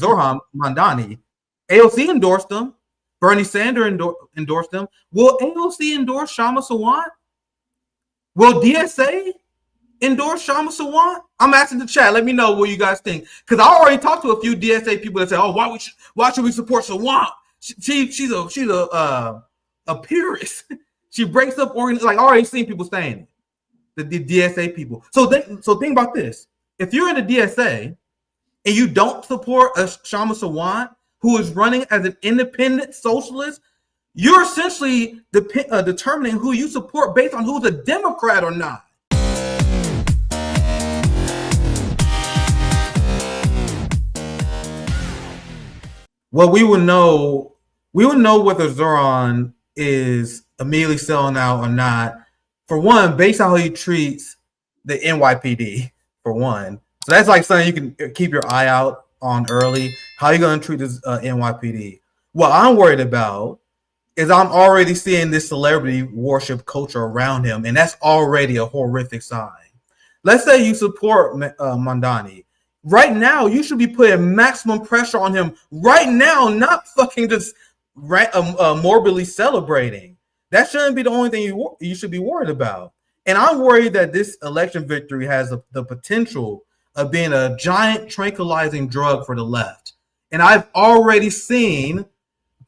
Zohran Mamdani. AOC endorsed him. Bernie Sanders endorsed him. Will AOC endorse Kshama Sawant? Will DSA endorse Kshama Sawant? I'm asking the chat. Let me know what you guys think. Because I already talked to a few DSA people that say, "Oh, why should we support Sawant? She's a purist. She breaks up organizations." Like I already seen people saying it. The DSA people. So think about this. If you're in the DSA and you don't support a Kshama Sawant who is running as an independent socialist, you're essentially determining who you support based on who's a Democrat or not. Well, we would know whether Zohran is immediately selling out or not. For one, based on how he treats the NYPD, for one. So that's like something you can keep your eye out on early. How are you going to treat this NYPD? What I'm worried about is I'm already seeing this celebrity worship culture around him, and that's already a horrific sign. Let's say you support Mamdani. Right now, you should be putting maximum pressure on him right now, not fucking just morbidly celebrating. That shouldn't be the only thing you should be worried about. And I'm worried that this election victory has the potential of being a giant tranquilizing drug for the left. And I've already seen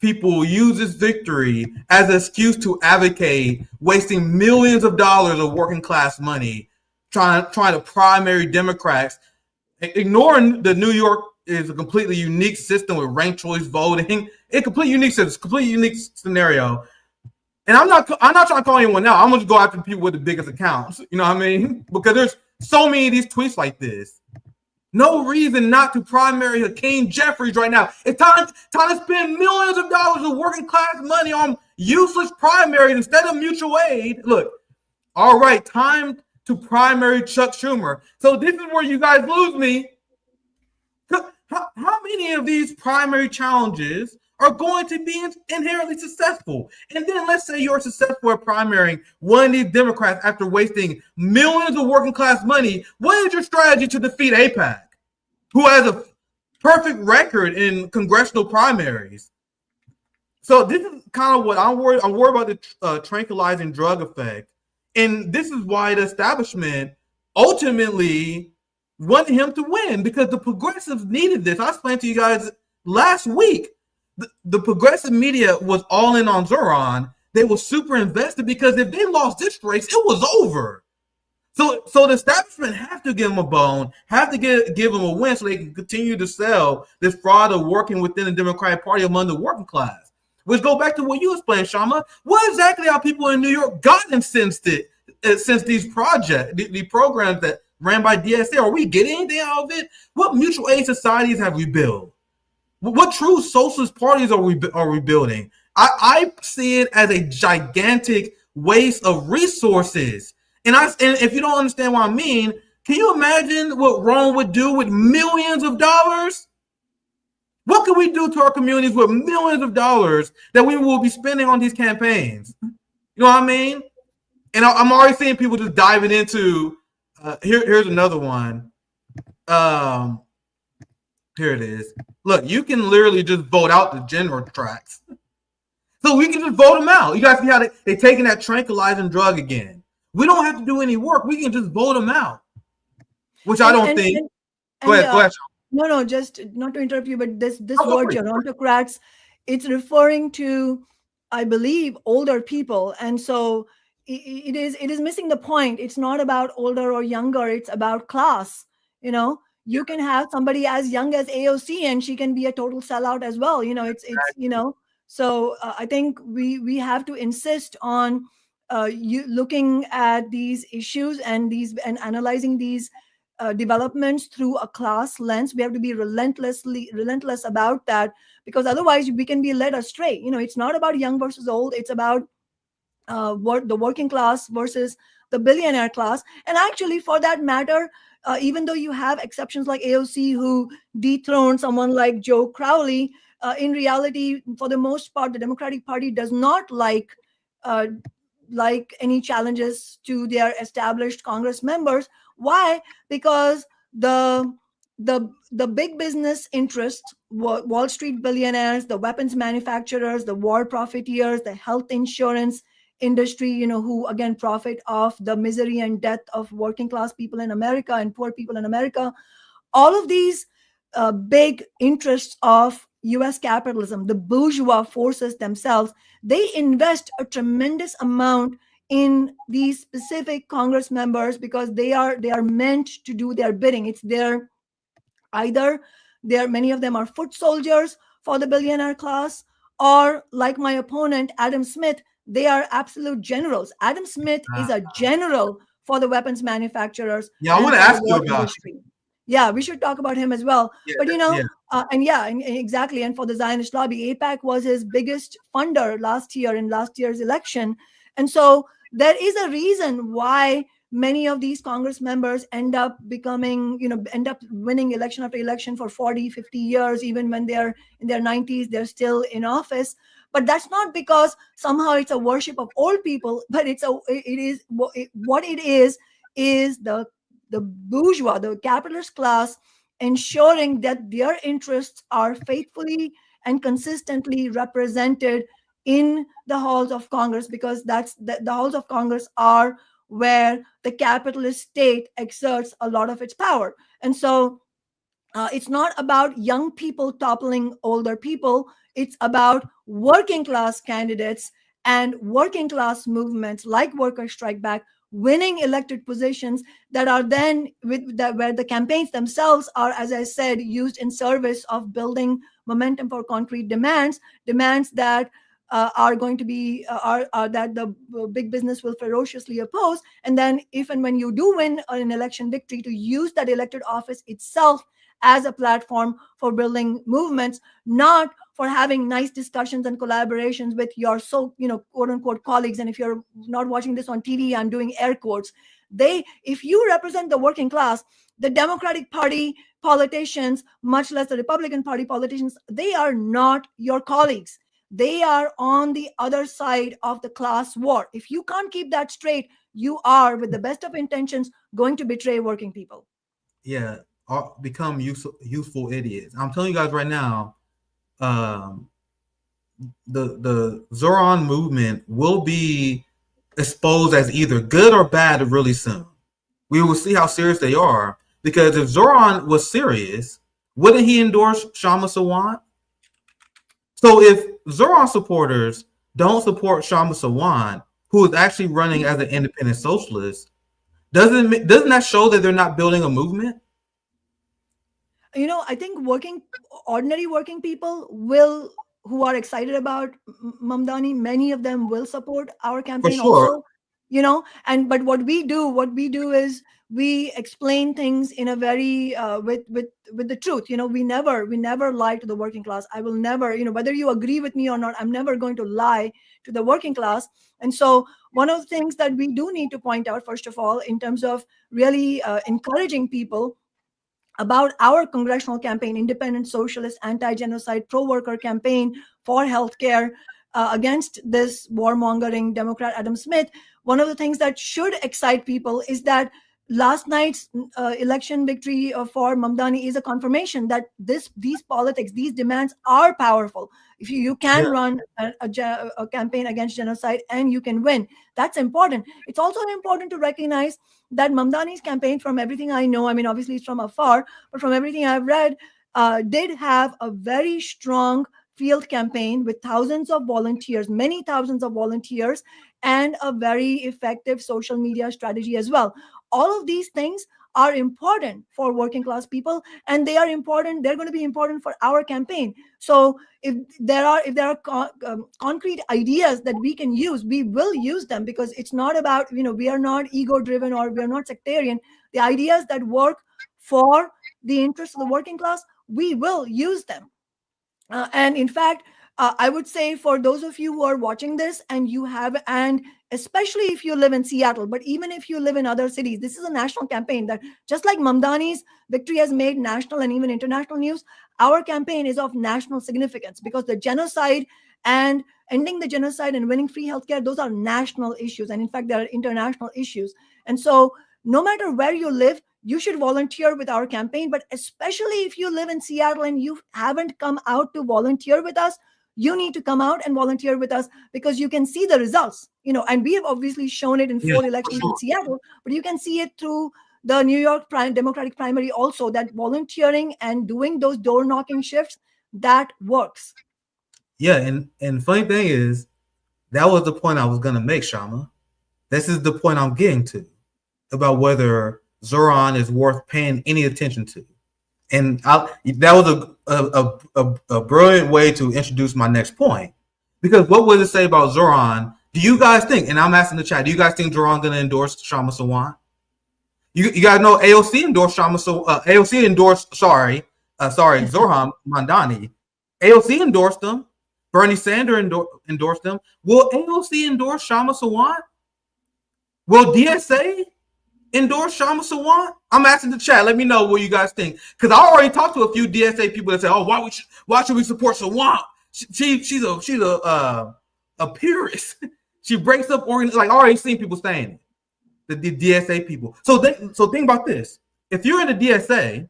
people use this victory as an excuse to advocate wasting millions of dollars of working class money trying to primary Democrats, ignoring the New York is a completely unique system with ranked choice voting. It's completely unique scenario. And I'm not trying to call anyone out. I'm going to go after people with the biggest accounts. You know what I mean? Because there's so many of these tweets like this. No reason not to primary Hakeem Jeffries right now. It's time to spend millions of dollars of working class money on useless primaries instead of mutual aid. Look, all right, time to primary Chuck Schumer. So this is where you guys lose me. How many of these primary challenges are going to be inherently successful? And then let's say you're successful at primarying one of these Democrats after wasting millions of working class money. What is your strategy to defeat AIPAC, who has a perfect record in congressional primaries? So this is kind of what I'm worried. I'm worried about the tranquilizing drug effect. And this is why the establishment ultimately wanted him to win, because the progressives needed this. I explained to you guys last week. The progressive media was all in on Zohran. They were super invested because if they lost this race, it was over. So the establishment have to give him a bone, have to give him a win so they can continue to sell this fraud of working within the Democratic Party among the working class. Which go back to what you explained, Kshama. What exactly are people in New York gotten since these projects, the programs that ran by DSA? Are we getting anything out of it? What mutual aid societies have we built? What true socialist parties are we building? I see it as a gigantic waste of resources. And if you don't understand what I mean, can you imagine what Rome would do with millions of dollars? What can we do to our communities with millions of dollars that we will be spending on these campaigns? You know what I mean? And I'm already seeing people just diving into. Here's another one. Here it is. Look, you can literally just vote out the general tracks. So we can just vote them out. You guys see how they're taking that tranquilizing drug again. We don't have to do any work. We can just vote them out, which I don't think. Go ahead. No, just not to interrupt you, but this word gerontocrats, it's referring to, I believe, older people. And so it is missing the point. It's not about older or younger. It's about class. You know, you can have somebody as young as AOC and she can be a total sellout as well. You know, it's you know, so I think we have to insist on you looking at these issues and analyzing these developments through a class lens. We have to be relentless about that, because otherwise we can be led astray. You know, it's not about young versus old. It's about the working class versus the billionaire class. And actually, for that matter, even though you have exceptions like AOC who dethroned someone like Joe Crowley, in reality, for the most part, the Democratic Party does not like any challenges to their established Congress members. Why? Because the the big business interests, Wall Street billionaires, the weapons manufacturers, the war profiteers, the health insurance industry, who again profit off the misery and death of working class people in America and poor people in America. All of these big interests of US capitalism, the bourgeois forces themselves, they invest a tremendous amount in these specific Congress members because they are meant to do their bidding. It's their either many of them are foot soldiers for the billionaire class, or like my opponent Adam Smith, they are absolute generals. Adam Smith is a general for the weapons manufacturers Yeah, I and want to for the ask you war about it. industry. Yeah, we should talk about him as well. Yeah, But yeah, and exactly. And for the Zionist lobby, APAC was his biggest funder last year in last year's election. And so there is a reason why many of these Congress members end up winning election after election for 40, 50 years. Even when they're in their 90s, they're still in office. But that's not because somehow it's a worship of old people, but what it is the bourgeois, the capitalist class, ensuring that their interests are faithfully and consistently represented in the halls of Congress, because the halls of Congress are where the capitalist state exerts a lot of its power. And so it's not about young people toppling older people. It's about working class candidates and working class movements like Worker Strike Back winning elected positions that are then where the campaigns themselves are, as I said, used in service of building momentum for concrete demands that are going to be are that the big business will ferociously oppose. And then if and when you do win an election victory, to use that elected office itself as a platform for building movements, not for having nice discussions and collaborations with your quote unquote colleagues. And if you're not watching this on TV, I'm doing air quotes. If you represent the working class, the Democratic Party politicians, much less the Republican Party politicians, they are not your colleagues. They are on the other side of the class war. If you can't keep that straight, you are, with the best of intentions, going to betray working people. Yeah, become useful idiots. I'm telling you guys right now, the Zohran movement will be exposed as either good or bad really soon. We will see how serious they are, because if Zohran was serious, wouldn't he endorse Kshama Sawant? So if Zohran supporters don't support Kshama Sawant, who is actually running as an independent socialist, doesn't that show that they're not building a movement? I think ordinary working people who are excited about Mamdani, many of them will support our For campaign sure. also. But what we do is we explain things in a very with the truth. We never lie to the working class. I will never, whether you agree with me or not, I'm never going to lie to the working class. And so one of the things that we do need to point out, first of all, in terms of really encouraging people about our congressional campaign, independent, socialist, anti-genocide, pro-worker campaign for healthcare against this warmongering Democrat Adam Smith. One of the things that should excite people is that last night's election victory for Mamdani is a confirmation that these politics, these demands are powerful. If you can run a campaign against genocide and you can win, that's important. It's also important to recognize that Mamdani's campaign, from everything I know, I mean, obviously it's from afar, but from everything I've read, did have a very strong field campaign with thousands of volunteers, many thousands of volunteers, and a very effective social media strategy as well. All of these things are important for working class people, and they're going to be important for our campaign. So if there are concrete ideas that we can use, we will use them, because it's not about, we are not ego driven or we are not sectarian. The ideas that work for the interests of the working class, we will use them. And in fact, I would say, for those of you who are watching this and especially if you live in Seattle, but even if you live in other cities, this is a national campaign that, just like Mamdani's victory has made national and even international news, our campaign is of national significance, because the genocide and ending the genocide and winning free healthcare, those are national issues. And in fact, they are international issues. And so no matter where you live, you should volunteer with our campaign. But especially if you live in Seattle and you haven't come out to volunteer with us, you need to come out and volunteer with us, because you can see the results, and we have obviously shown it in 4 elections in Seattle, but you can see it through the New York Democratic primary also, that volunteering and doing those door knocking shifts, that works. Yeah, and funny thing is, that was the point I was going to make, Kshama. This is the point I'm getting to, about whether Zohran is worth paying any attention to. And that was a brilliant way to introduce my next point. Because what would it say about Zohran? Do you guys think, and I'm asking the chat, do you guys think Zohran going to endorse Kshama Sawant? You guys know AOC endorsed AOC endorsed, sorry, Zohran Mamdani. AOC endorsed him. Bernie Sanders endorsed him. Will AOC endorse Kshama Sawant? Will DSA endorse Kshama Sawant? I'm asking the chat. Let me know what you guys think. Because I already talked to a few DSA people that say, "Oh, why should we support Sawant? She's a purist. She breaks up organizations." Like, I already seen people saying it. The DSA people. So think about this. If you're in the DSA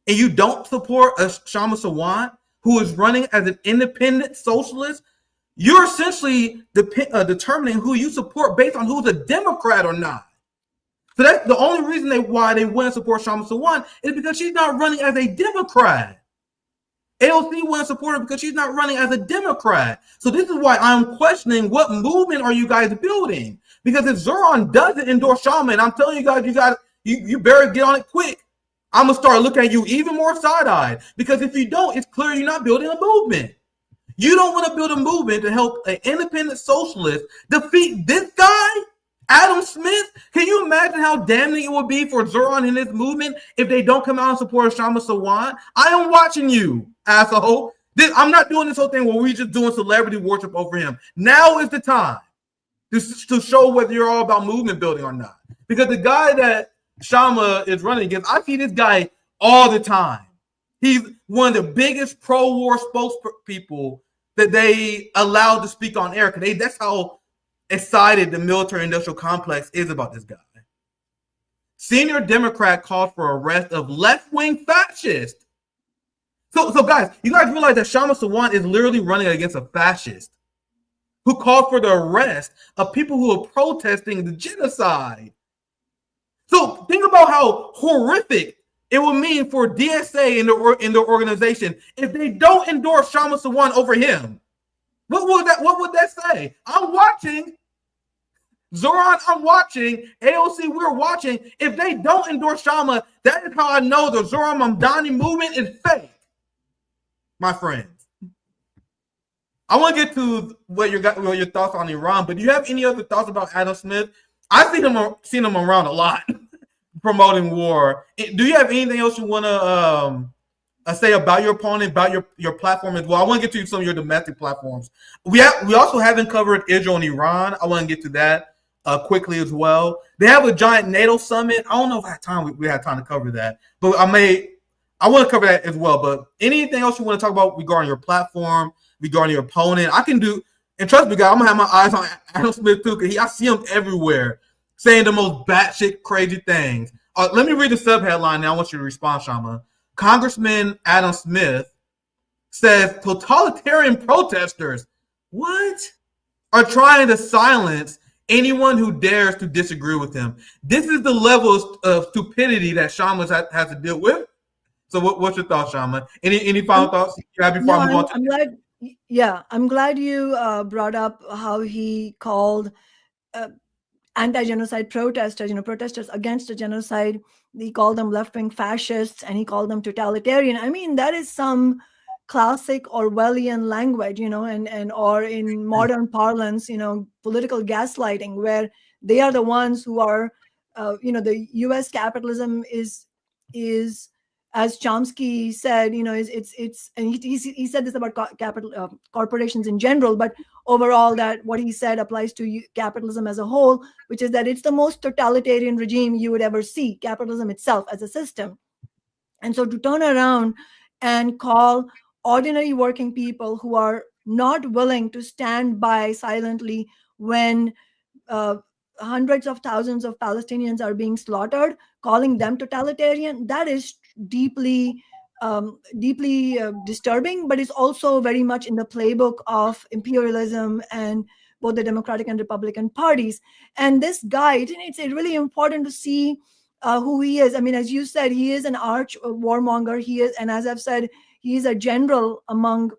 and you don't support a Kshama Sawant who is running as an independent socialist, you're essentially determining who you support based on who's a Democrat or not. So that's the only reason why they wouldn't support Kshama Sawant is because she's not running as a Democrat. AOC wouldn't support her because she's not running as a Democrat. So this is why I'm questioning, what movement are you guys building? Because if Zohran doesn't endorse Kshama, and I'm telling you guys, you better get on it quick. I'm gonna start looking at you even more side-eyed. Because if you don't, it's clear you're not building a movement. You don't want to build a movement to help an independent socialist defeat this guy, Adam Smith. Can you imagine how damning it would be for Zohran and his movement if they don't come out and support Kshama Sawant? I am watching you, asshole. I'm not doing this whole thing where we're just doing celebrity worship over him. Now is the time to show whether you're all about movement building or not. Because the guy that Kshama is running against, I see this guy all the time. He's one of the biggest pro-war spokespeople that they allowed to speak on air. That's how excited the military-industrial complex is about this guy. Senior Democrat called for arrest of left-wing fascist. So guys, you guys realize that Kshama Sawant is literally running against a fascist who called for the arrest of people who are protesting the genocide. So think about how horrific it would mean for DSA in the organization if they don't endorse Kshama Sawant over him. What would that say? I'm watching. Zohran, I'm watching. AOC, we're watching. If they don't endorse Kshama, that is how I know the Zohran Mamdani movement is fake, my friends. I want to get to what your thoughts on Iran, but do you have any other thoughts about Adam Smith? I've seen him around a lot, promoting war. Do you have anything else you want to say about your opponent, about your platform as well? I want to get to some of your domestic platforms. We also haven't covered Israel and Iran. I want to get to that quickly as well. They have a giant NATO summit. I don't know if we had time to cover that, but I want to cover that as well. But anything else you want to talk about regarding your platform, regarding your opponent, I can do. And trust me, guys, I'm gonna have my eyes on Adam Smith too, because I see him everywhere saying the most batshit crazy things. Let me read the subheadline now. I want you to respond, Kshama. Congressman Adam Smith says totalitarian protesters, are trying to silence anyone who dares to disagree with him. This is the level of stupidity that Kshama has to deal with. So what's your thoughts, Kshama? Any final thoughts you have before I move on to? I'm glad you brought up how he called anti-genocide protesters, protesters against the genocide. He called them left-wing fascists and he called them totalitarian. I mean, that is some classic Orwellian language, and or in modern parlance, political gaslighting, where they are the ones who are, the U.S. capitalism is as Chomsky said, it's and he said this about corporations in general, but overall, that what he said applies to capitalism as a whole, which is that it's the most totalitarian regime you would ever see, capitalism itself as a system. And so to turn around and call ordinary working people who are not willing to stand by silently when hundreds of thousands of Palestinians are being slaughtered, calling them totalitarian, that is deeply disturbing, but it's also very much in the playbook of imperialism and both the Democratic and Republican parties. And this guy, it's really important to see who he is. I mean, as you said, he is an arch warmonger. He is, and as I've said, he is a general among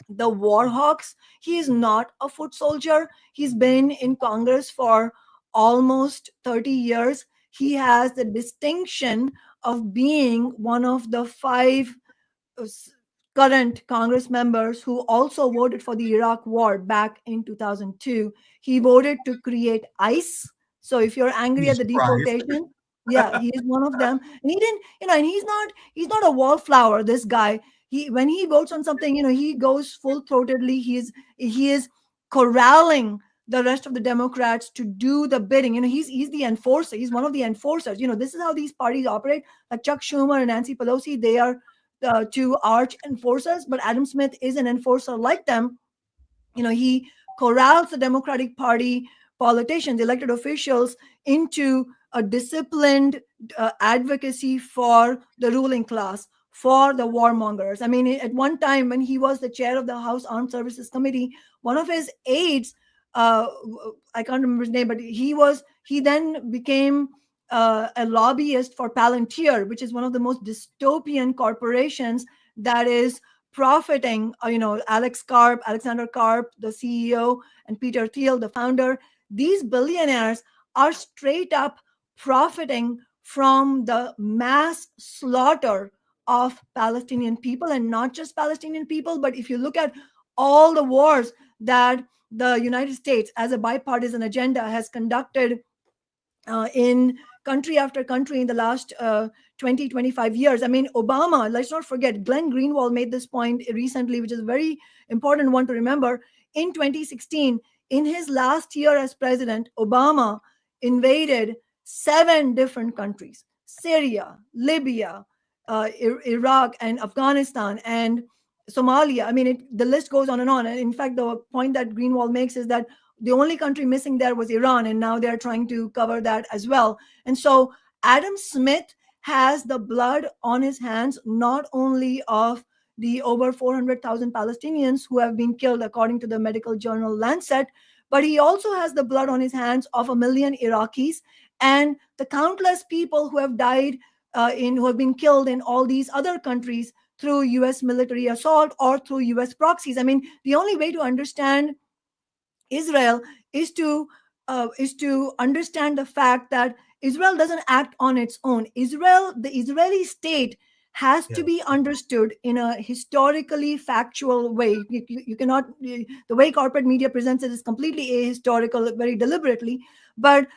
the war hawks. He is not a foot soldier. He's been in Congress for almost 30 years. He has the distinction of being one of the five current Congress members who also voted for the Iraq war back in 2002. He voted to create ICE. So if you're angry at the deportation, yeah, he is one of them. And he didn't, and he's not a wallflower, this guy. When he votes on something, he goes full throatedly. He is corralling the rest of the Democrats to do the bidding. He's the enforcer. He's one of the enforcers. This is how these parties operate. Like Chuck Schumer and Nancy Pelosi, they are two arch enforcers, but Adam Smith is an enforcer like them. He corrals the Democratic Party politicians, elected officials, into a disciplined advocacy for the ruling class, for the warmongers. I mean, at one time when he was the chair of the House Armed Services Committee, one of his aides, I can't remember his name, but he then became a lobbyist for Palantir, which is one of the most dystopian corporations that is profiting. Alexander Karp, the CEO, and Peter Thiel, the founder. These billionaires are straight up profiting from the mass slaughter of Palestinian people, and not just Palestinian people, but if you look at all the wars that the United States, as a bipartisan agenda, has conducted in country after country in the last 20, 25 years. I mean, Obama, let's not forget, Glenn Greenwald made this point recently, which is a very important one to remember. In 2016, in his last year as president, Obama invaded 7 different countries: Syria, Libya, Iraq, and Afghanistan, and Somalia. I mean, the list goes on and on. And in fact, the point that Greenwald makes is that the only country missing there was Iran, and now they're trying to cover that as well. And so Adam Smith has the blood on his hands, not only of the over 400,000 Palestinians who have been killed, according to the medical journal Lancet, but he also has the blood on his hands of 1 million Iraqis and the countless people who have died who have been killed in all these other countries through U.S. military assault or through U.S. proxies. I mean, the only way to understand Israel is to understand the fact that Israel doesn't act on its own. The Israeli state has to be understood in a historically factual way. You cannot, the way corporate media presents it is completely ahistorical, very deliberately. But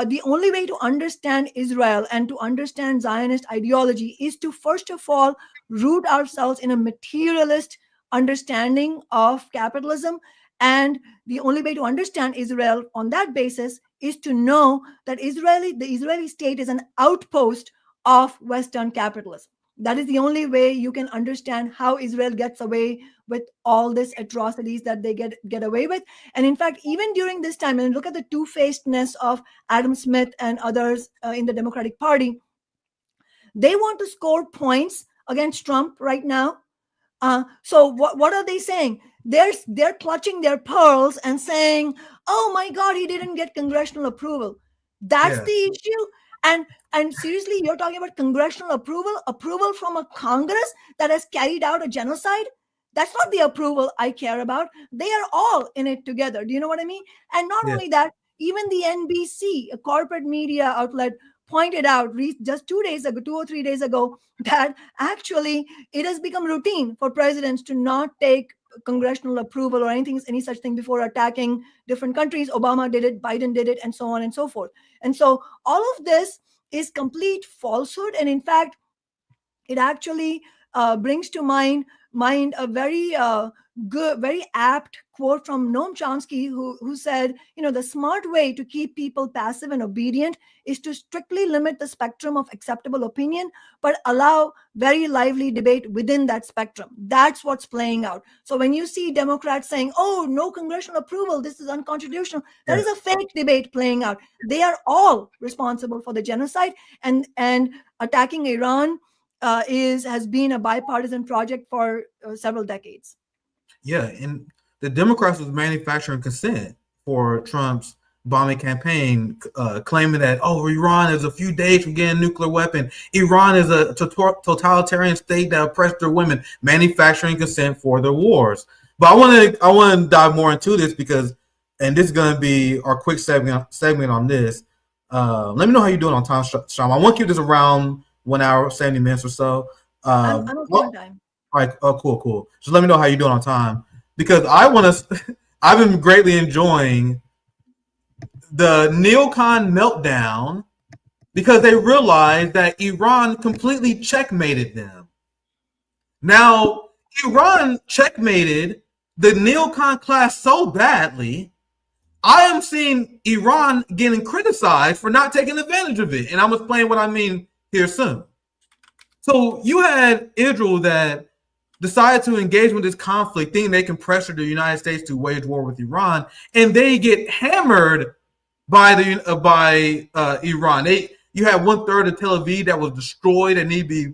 the only way to understand Israel and to understand Zionist ideology is to, first of all, root ourselves in a materialist understanding of capitalism. And the only way to understand Israel on that basis is to know that the Israeli state is an outpost of Western capitalism. That is the only way you can understand how Israel gets away with all these atrocities that they get away with. And in fact, even during this time, and look at the two-facedness of Adam Smith and others in the Democratic Party, they want to score points against Trump right now. So what are they saying? They're clutching their pearls and saying, "Oh my God, he didn't get congressional approval." That's the issue. And seriously, you're talking about congressional approval from a Congress that has carried out a genocide? That's not the approval I care about. They are all in it together. Do you know what I mean? And not only that, even the NBC, a corporate media outlet, pointed out just 2 or 3 days ago, that actually it has become routine for presidents to not take congressional approval or any such thing before attacking different countries. Obama did it, Biden did it, and so on and so forth. And so all of this is complete falsehood. And in fact, it actually brings to mind mind a very good, very apt quote from Noam Chomsky, who said, the smart way to keep people passive and obedient is to strictly limit the spectrum of acceptable opinion, but allow very lively debate within that spectrum. That's what's playing out. So when you see Democrats saying, "Oh, no congressional approval, this is unconstitutional," that is a fake debate playing out. They are all responsible for the genocide, and attacking Iran has been a bipartisan project for several decades. Yeah, and the Democrats was manufacturing consent for Trump's bombing campaign, claiming that, Iran is a few days from getting a nuclear weapon. Iran is a totalitarian state that oppressed their women, manufacturing consent for their wars. But I want to dive more into this because, and this is going to be our quick segment on this. Let me know how you're doing on time, Shama. I want to keep this around 1 hour, 70 minutes or so. I'm okay on time. All right. Oh, cool. Just let me know how you're doing on time because I've been greatly enjoying the neocon meltdown because they realized that Iran completely checkmated them. Now, Iran checkmated the neocon class so badly, I am seeing Iran getting criticized for not taking advantage of it. And I'm explaining what I mean here soon. So you had Israel that decided to engage with this conflict, thinking they can pressure the United States to wage war with Iran, and they get hammered by Iran. You had 1/3 of Tel Aviv that was destroyed and need to be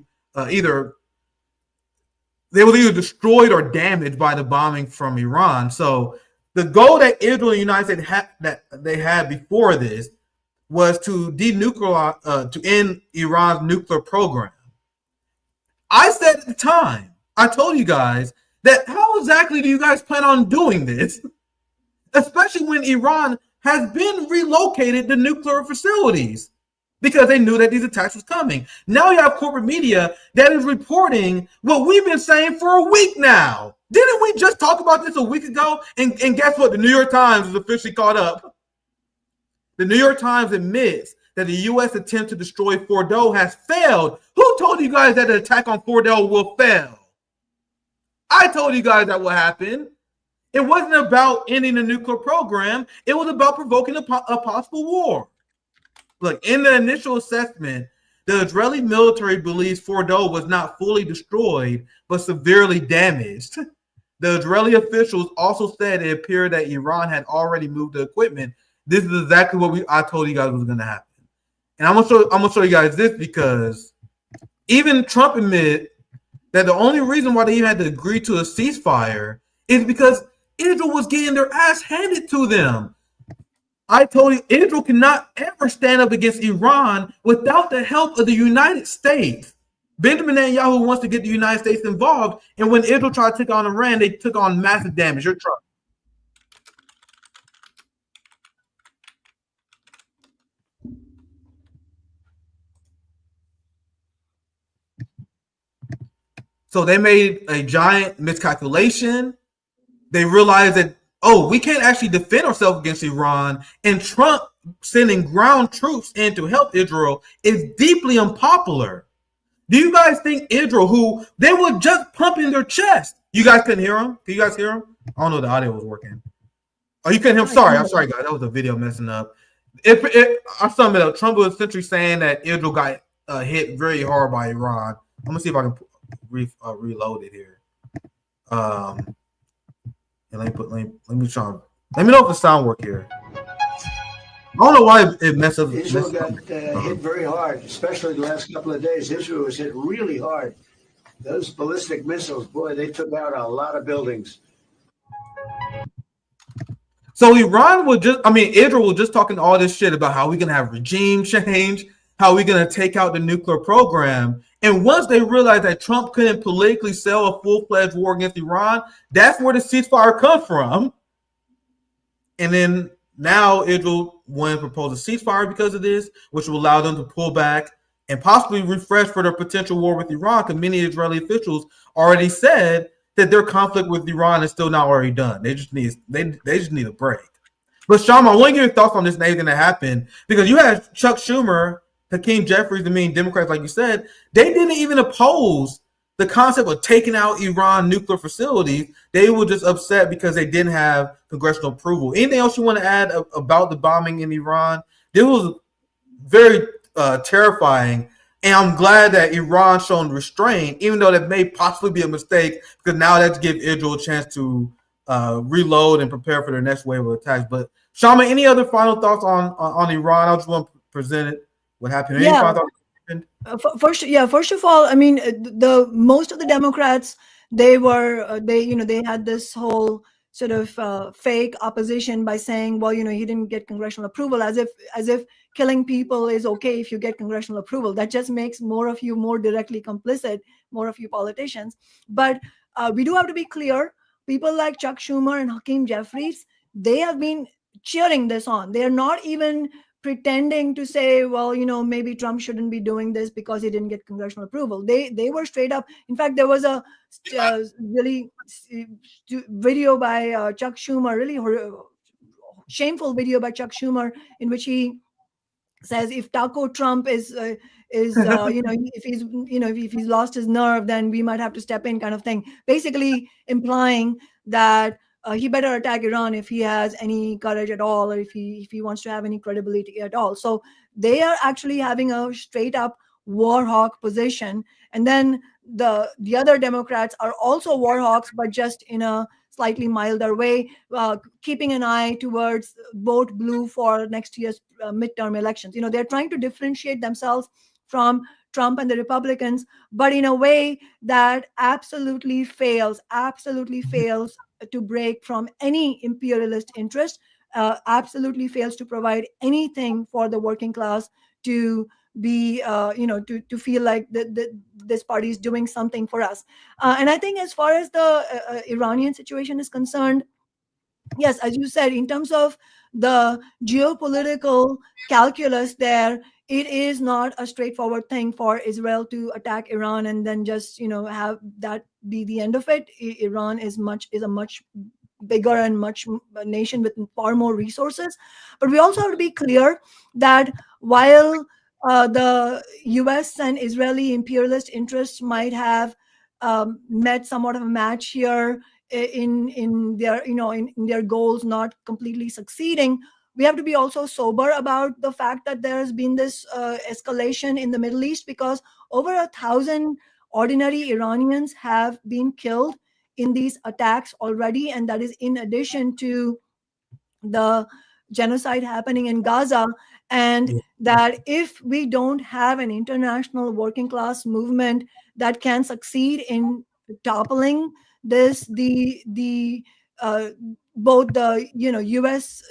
either destroyed or damaged by the bombing from Iran. So the goal that Israel and the United States had before this was to denuclearize, to end Iran's nuclear program. I said at the time, I told you guys that how exactly do you guys plan on doing this? Especially when Iran has been relocated to nuclear facilities because they knew that these attacks was coming. Now you have corporate media that is reporting what we've been saying for a week now. Didn't we just talk about this a week ago? And guess what? The New York Times is officially caught up. The New York Times admits that the U.S. attempt to destroy Fordo has failed. Who told you guys that the attack on Fordo will fail? I told you guys that will happen. It wasn't about ending the nuclear program. It was about provoking a possible war. Look, in the initial assessment, the Israeli military believes Fordo was not fully destroyed, but severely damaged. The Israeli officials also said it appeared that Iran had already moved the equipment. This is exactly what I told you guys was going to happen. And I'm gonna show you guys this because even Trump admitted that the only reason why they even had to agree to a ceasefire is because Israel was getting their ass handed to them. I told you, Israel cannot ever stand up against Iran without the help of the United States. Benjamin Netanyahu wants to get the United States involved, and when Israel tried to take on Iran, they took on massive damage. You're Trump. So they made a giant miscalculation. They realized that, we can't actually defend ourselves against Iran. And Trump sending ground troops in to help Israel is deeply unpopular. Do you guys think Israel, who they were just pumping their chest? You guys couldn't hear him? Can you guys hear him? I don't know if the audio was working. Oh, you couldn't hear him? I'm sorry, guys. That was a video messing up. I summed it up. Trump was essentially saying that Israel got hit very hard by Iran. I'm going to see if I can reload it here. And let me know if the sound work here. I don't know why it messed up. Israel got hit very hard, especially the last couple of days. Israel was hit really hard. Those ballistic missiles, boy, they took out a lot of buildings. So Israel was just talking all this shit about how we can have regime change, how we're going to take out the nuclear program. And once they realized that Trump couldn't politically sell a full-fledged war against Iran, that's where the ceasefire comes from. And then now Israel wanted to propose a ceasefire because of this, which will allow them to pull back and possibly refresh for their potential war with Iran, because many Israeli officials already said that their conflict with Iran is still not already done. They just need a break. But Shama, I want to get your thoughts on this and everything that happened, because you had Chuck Schumer, Hakeem Jeffries, the main Democrats, like you said, they didn't even oppose the the concept of taking out Iran nuclear facilities, they were just upset because they didn't have congressional approval. Anything else you want to add about the bombing in Iran? This was very terrifying. And I'm glad that Iran shown restraint, even though that may possibly be a mistake, because now that's give Israel a chance to reload and prepare for their next wave of attacks. But Kshama, any other final thoughts on Iran? I just want to present it. What happened? Any final thoughts? First of all, I mean, the most of the Democrats, they had this whole sort of fake opposition by saying, well, he didn't get congressional approval, as if killing people is okay if you get congressional approval. That just makes more of you more directly complicit, more of you politicians. But we do have to be clear. People like Chuck Schumer and Hakeem Jeffries, they have been cheering this on. They are not even pretending to say, well, maybe Trump shouldn't be doing this because he didn't get congressional approval. They were straight up. In fact, there was a really video by Chuck Schumer, really shameful video by Chuck Schumer, in which he says if Taco Trump is if he's lost his nerve, then we might have to step in, kind of thing, basically implying that he better attack Iran if he has any courage at all, or if he wants to have any credibility at all. So they are actually having a straight up war hawk position. And then the other Democrats are also war hawks, but just in a slightly milder way, keeping an eye towards vote blue for next year's midterm elections. They're trying to differentiate themselves from Trump and the Republicans, but in a way that absolutely fails to break from any imperialist interest, absolutely fails to provide anything for the working class to be, to feel like this party is doing something for us. And I think as far as the Iranian situation is concerned, yes, as you said, in terms of the geopolitical calculus there, it is not a straightforward thing for Israel to attack Iran and then just, have that be the end of it. Iran is a much bigger and much a nation with far more resources. But we also have to be clear that while the US and Israeli imperialist interests might have met somewhat of a match here in their goals not completely succeeding, we have to be also sober about the fact that there has been this escalation in the Middle East, because over 1,000 ordinary Iranians have been killed in these attacks already, and that is in addition to the genocide happening in Gaza. And that if we don't have an international working class movement that can succeed in toppling this, both the US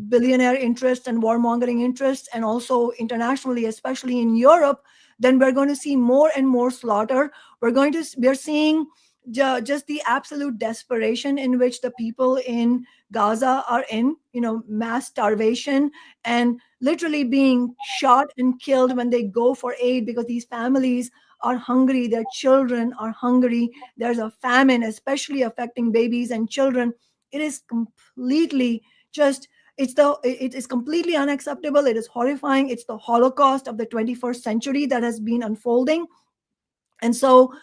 billionaire interests and warmongering interests, and also internationally, especially in Europe, then we're going to see more and more slaughter. We're seeing just the absolute desperation in which the people in Gaza are in, mass starvation, and literally being shot and killed when they go for aid, because these families are hungry, their children are hungry. There's a famine, especially affecting babies and children. It is completely it is completely unacceptable. It is horrifying. It's the Holocaust of the 21st century that has been unfolding. And so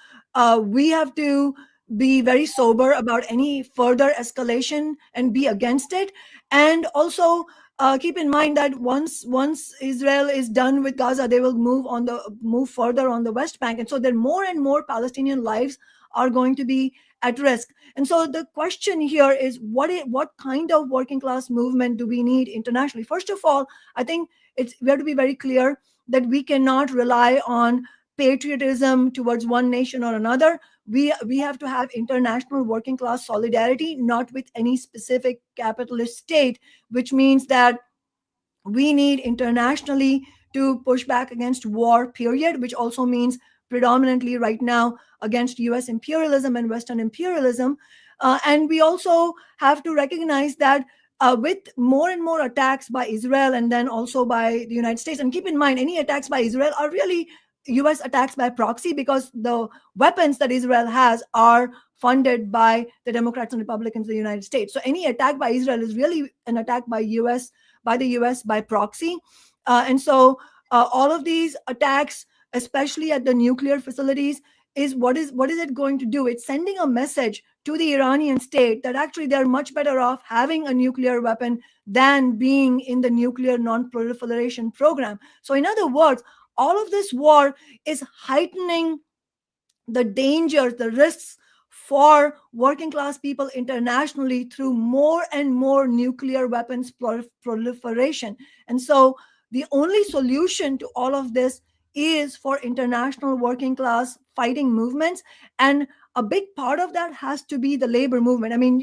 we have to be very sober about any further escalation and be against it. And also keep in mind that once Israel is done with Gaza, they will move further on the West Bank. And so then more and more Palestinian lives are going to be at risk. And so the question here is, what kind of working class movement do we need internationally? First of all, I think we have to be very clear that we cannot rely on patriotism towards one nation or another. We have to have international working class solidarity, not with any specific capitalist state, which means that we need internationally to push back against war, period, which also means predominantly right now against US imperialism and Western imperialism. And we also have to recognize that with more and more attacks by Israel and then also by the United States, and keep in mind, any attacks by Israel are really US attacks by proxy, because the weapons that Israel has are funded by the Democrats and Republicans of the United States. So any attack by Israel is really an attack by the US by proxy. And so all of these attacks, especially at the nuclear facilities, is what is it going to do? It's sending a message to the Iranian state that actually they're much better off having a nuclear weapon than being in the nuclear non-proliferation program. So in other words, all of this war is heightening the dangers, the risks for working class people internationally through more and more nuclear weapons proliferation. And so the only solution to all of this is for international working class fighting movements. And a big part of that has to be the labor movement. I mean,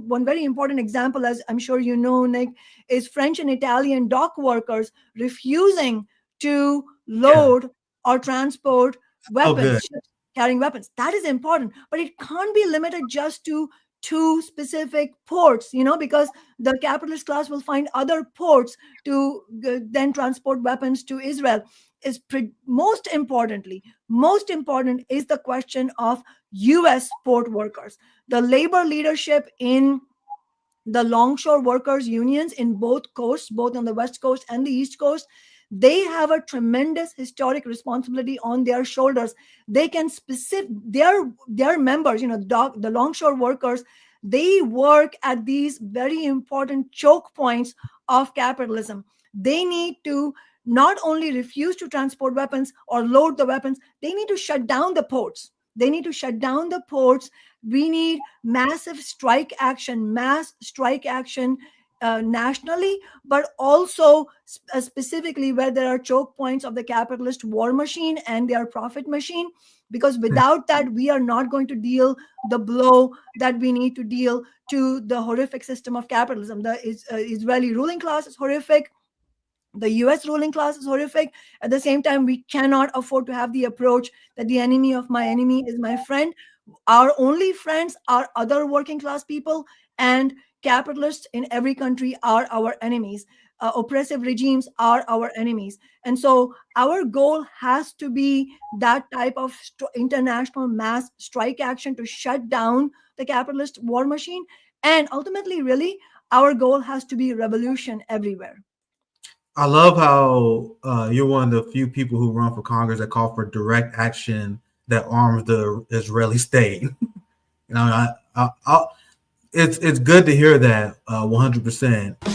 one very important example, as I'm sure you know, Nick, is French and Italian dock workers refusing to load or transport weapons, ships carrying weapons. That is important, but it can't be limited just to two specific ports, because the capitalist class will find other ports to then transport weapons to Israel. Most important is the question of US port workers. The labor leadership in the longshore workers unions in both coasts, both on the West Coast and the East Coast, they have a tremendous historic responsibility on their shoulders. They can their members, the longshore workers, they work at these very important choke points of capitalism. They need to not only refuse to transport weapons or load the weapons, they need to shut down the ports. We need mass strike action nationally, but also specifically where there are choke points of the capitalist war machine and their profit machine, because without that, we are not going to deal the blow that we need to deal to the horrific system of capitalism. The Israeli ruling class is horrific. The US ruling class is horrific. At the same time, we cannot afford to have the approach that the enemy of my enemy is my friend. Our only friends are other working class people, and capitalists in every country are our enemies. Oppressive regimes are our enemies. And so our goal has to be that type of international mass strike action to shut down the capitalist war machine. And ultimately, really, our goal has to be revolution everywhere. I love how you're one of the few people who run for Congress that call for direct action that arms the Israeli state. It's good to hear that 100%.